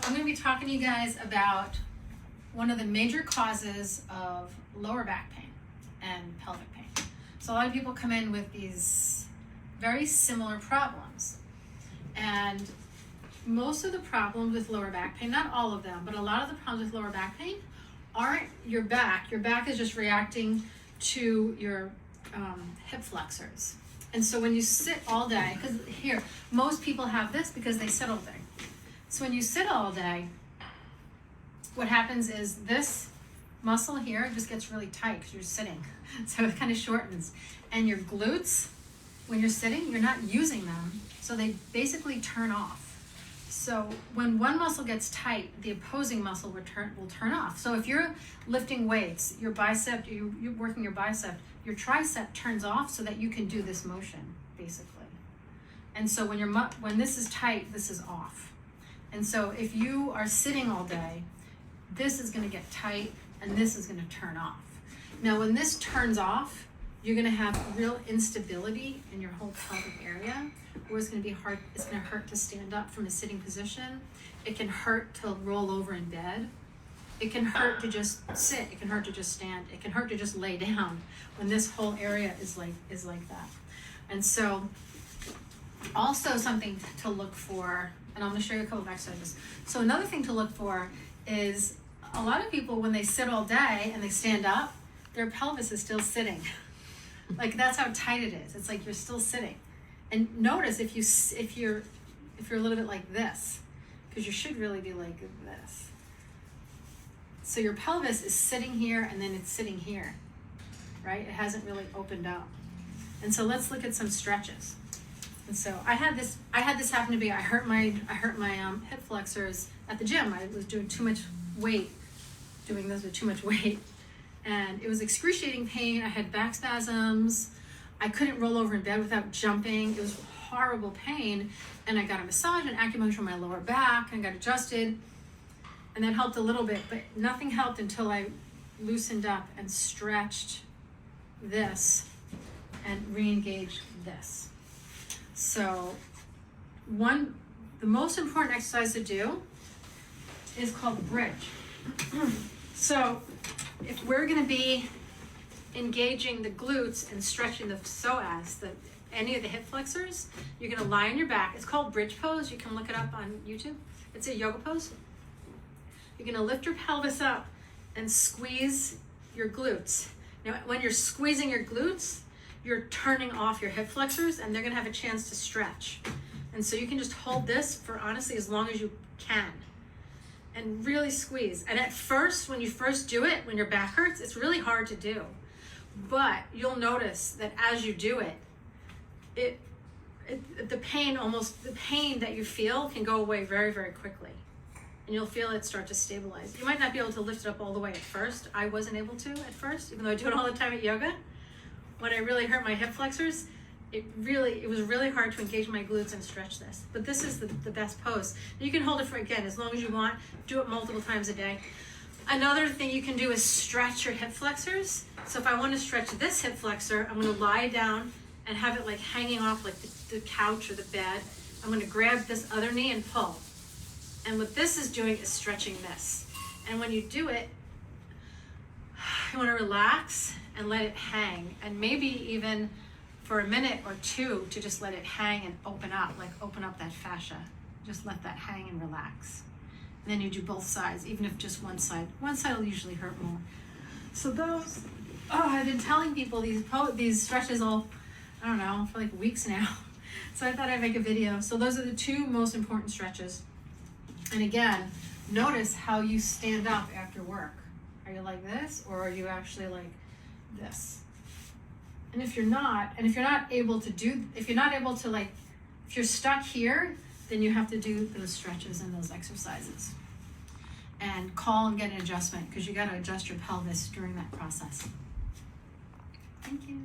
I'm going to be talking to you guys about one of the major causes of lower back pain and pelvic pain. So a lot of people come in with these very similar problems, and most of the problems with lower back pain, not all of them, but a lot of the problems with lower back pain aren't your back. Your back is just reacting to your hip flexors. And so when you sit all day, because here, most people have this because they sit all day. So when you sit all day, what happens is this muscle here just gets really tight because you're sitting. So it kind of shortens. And your glutes, when you're sitting, you're not using them. So they basically turn off. So when one muscle gets tight, the opposing muscle will turn off. So if you're lifting weights, your bicep, you're working your bicep, your tricep turns off so that you can do this motion, basically. And so when this is tight, this is off. And so if you are sitting all day, this is going to get tight and this is going to turn off. Now when this turns off, you're going to have real instability in your whole pelvic area, where it's going to be hard. It's going to hurt to stand up from a sitting position. It can hurt to roll over in bed. It can hurt to just sit. It can hurt to just stand. It can hurt to just lay down when this whole area is like that. And so also something to look for, and I'm going to show you a couple of exercises. So another thing to look for is a lot of people, when they sit all day and they stand up, their pelvis is still sitting. Like that's how tight it is. It's like you're still sitting. And notice if you're a little bit like this, because you should really be like this. So your pelvis is sitting here and then it's sitting here, right? It hasn't really opened up. And so let's look at some stretches. And so I had this happen to be, I hurt my hip flexors at the gym. I was doing too much weight, doing this with too much weight. And it was excruciating pain. I had back spasms. I couldn't roll over in bed without jumping. It was horrible pain. And I got a massage and acupuncture on my lower back and got adjusted. And that helped a little bit, but nothing helped until I loosened up and stretched this and re-engaged this. So the most important exercise to do is called bridge. So if we're going to be engaging the glutes and stretching the psoas, any of the hip flexors, you're going to lie on your back. It's called bridge pose. You can look it up on YouTube. It's a yoga pose. You're going to lift your pelvis up and squeeze your glutes. Now, when you're squeezing your glutes, you're turning off your hip flexors and they're going to have a chance to stretch. And so you can just hold this for honestly as long as you can and really squeeze. And at first, when you first do it, when your back hurts, it's really hard to do. But you'll notice that as you do it, the pain that you feel can go away very, very quickly. And you'll feel it start to stabilize. You might not be able to lift it up all the way at first. I wasn't able to at first, even though I do it all the time at yoga. When I really hurt my hip flexors, it was really hard to engage my glutes and stretch this. But this is the best pose. You can hold it for, again, as long as you want. Do it multiple times a day. Another thing you can do is stretch your hip flexors. So if I want to stretch this hip flexor, I'm going to lie down and have it like hanging off like the couch or the bed. I'm going to grab this other knee and pull. And what this is doing is stretching this. And when you do it, you want to relax and let it hang. And maybe even for a minute or two to just let it hang and open up, like open up that fascia. Just let that hang and relax. And then you do both sides, even if just one side. One side will usually hurt more. So those, I've been telling people these stretches all, I don't know, for like weeks now. So I thought I'd make a video. So those are the two most important stretches. And again, notice how you stand up after work. Are you like this, or are you actually like this? And if you're not able to like, if you're stuck here, then you have to do those stretches and those exercises. And call and get an adjustment, because you got to adjust your pelvis during that process. Thank you.